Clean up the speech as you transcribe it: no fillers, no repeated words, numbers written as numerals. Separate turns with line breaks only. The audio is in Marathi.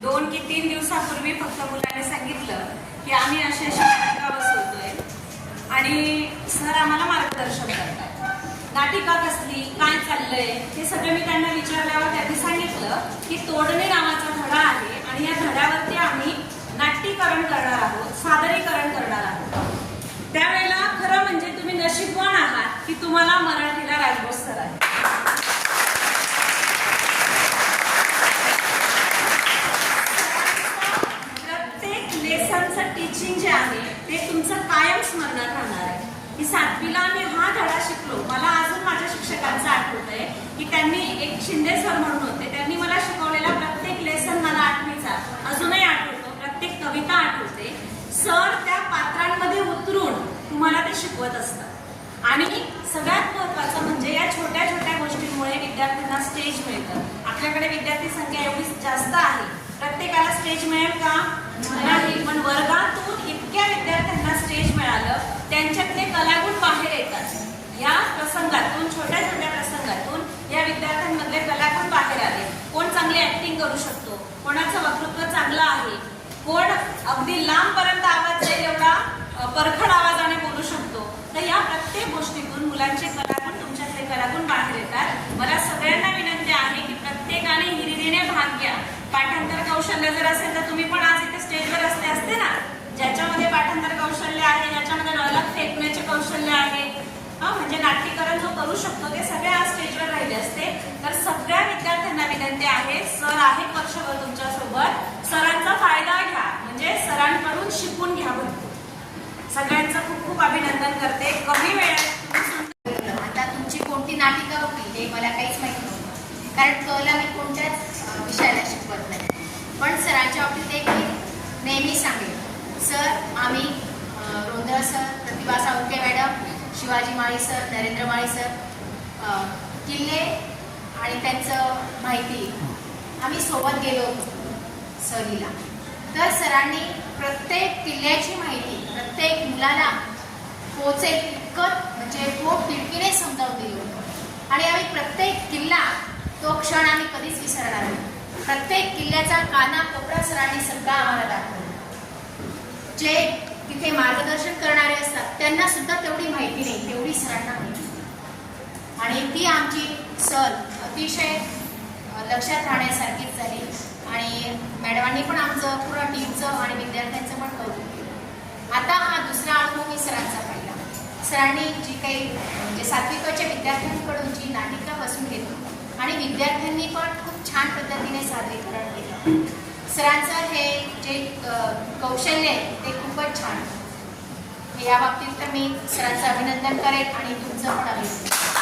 2 की 3 दिवसापूर्वी फक्त मुलाने सांगितलं की आम्ही अशी नाटिका बसवतोय आणि सर आम्हाला मार्गदर्शन करतात. नाटिका कसली, काय चाललंय हे सगळं मी त्यांना विचारल्यावर त्यांनी सांगितलं की तोडणे नावाचा धडा आहे आणि या धड्यावरती आम्ही नाट्यीकरण करणार आहोत, सादरीकरण करणार आहोत. त्यावेळेला खरं म्हणजे तुम्ही नशीबवान आहात की तुम्हाला मराठीला राजभोज सर आहे. लेसनचं टीचिंग जे आहे ते तुमचं कायम स्मरणात राहणार आहे. की 7वीला आम्ही हा धडा शिकलो. मला अजून माझ्या शिक्षकांचं आठवत आहे की त्यांनी एक शिंदे सर म्हणून होते, त्यांनी मला शिकवलेला प्रत्येक लेसन मला 8वीचा अजूनही आठवतो, प्रत्येक कविता आठवते. सर त्या पात्रांमध्ये उतरून तुम्हाला ते शिकवत असतात. आणि सगळ्यात महत्त्वाचं म्हणजे या छोट्या छोट्या गोष्टींमुळे विद्यार्थ्यांना स्टेज मिळतं. आपल्याकडे विद्यार्थी संख्या एवढी जास्त आहे, प्रत्येकाला स्टेज मिळेल का? नाही. पण वर्गातून इतक्या विद्यार्थ्यांना स्टेज मिळालं, त्यांच्यातले कलागुण बाहेर येतात. या प्रसंगातून, छोट्या छोट्या प्रसंगातून या विद्यार्थ्यांमधले कलागुण बाहेर आले. कोण चांगली ऍक्टिंग करू शकतो, कोणाचं वक्तृत्व चांगलं आहे, कोण अगदी लांबपर्यंत आवाज जाईल एवढा परखड आवाजाने बोलू शकतो. तर या प्रत्येक गोष्टीतून मुलांचे कलागुण, तुमच्यातले कलागुण बाहेर येतात. मला सगळ्यांना विनंती आहे की प्रत्येकाने हिरिरीने भाग घ्या. पाठांतर कौशल्य जर असेल तर तुम्ही पण आज इथे स्टेजवर असते ना, ज्याच्यामध्ये पाठांतर कौशल्य आहे, ज्याच्यामध्ये डायलॉग फेकण्याचे कौशल्य आहे, म्हणजे नाट्यीकरण जो करू शकतो, ते सगळे आज स्टेजवर राहिले असते. तर सगळ्या विद्यार्थ्यांना विनंती आहे, सर आहेत वर्षभर तुमच्यासोबत, सरांचा फायदा घ्या, म्हणजे सरांकडून शिकून घ्या. सगळ्यांचं खूप खूप अभिनंदन करते. कमी वेळात
आता तुमची कोणती नाटिका होती हे मला काहीच माहिती नव्हतं, कारण कला मी कोणत्याच विषयाला शिकवत नाही. पण सरांच्या बाबतीत एक मी नेहमी सांगेन, सर आम्ही रोंद्रा सर, प्रतिभा साळुंखे मॅडम, शिवाजी माळी सर, नरेंद्र माळी सर, किल्ले आणि त्यांचं माहिती आम्ही सोबत गेलो होतो सहलीला. तर सरांनी प्रत्येक किल्ल्याची माहिती प्रत्येक मुलाला पोचेल इतकं म्हणजे पोट तिडकीने समजावून दिलं होतं. आणि आम्ही प्रत्येक किल्ला, तो क्षण आम्ही कधीच विसरणार नाही. प्रत्येक किल्ल्याचा काना कोपरा सरांनी सगळा आम्हाला दाखवला. जे तिथे मार्गदर्शन करणारे असतात त्यांना सुद्धा तेवढी माहिती नाही, तेवढी सरांना माहिती. आणि ती आमची सहल अतिशय लक्षात राहण्यासारखीच झाली. आणि मॅडमांनी पण आमचं पूर्ण टीमचं आणि विद्यार्थ्यांचं पण कौतुक केलं. आता हा दुसरा अनुभव मी सरांचा पाहिला. सरांनी जी काही म्हणजे 7वीच्या विद्यार्थ्यांकडून जी नाटिका बसून घेतली आणि विद्यार्थ्यांनी पण खूप छान पद्धतीने सादरीकरण केलं. सरांचं हे जे कौशल्य आहे ते खूपच छान. या बाबतीत तर मी सरांचं अभिनंदन करेन आणि तुमचं पण अभिनंदन.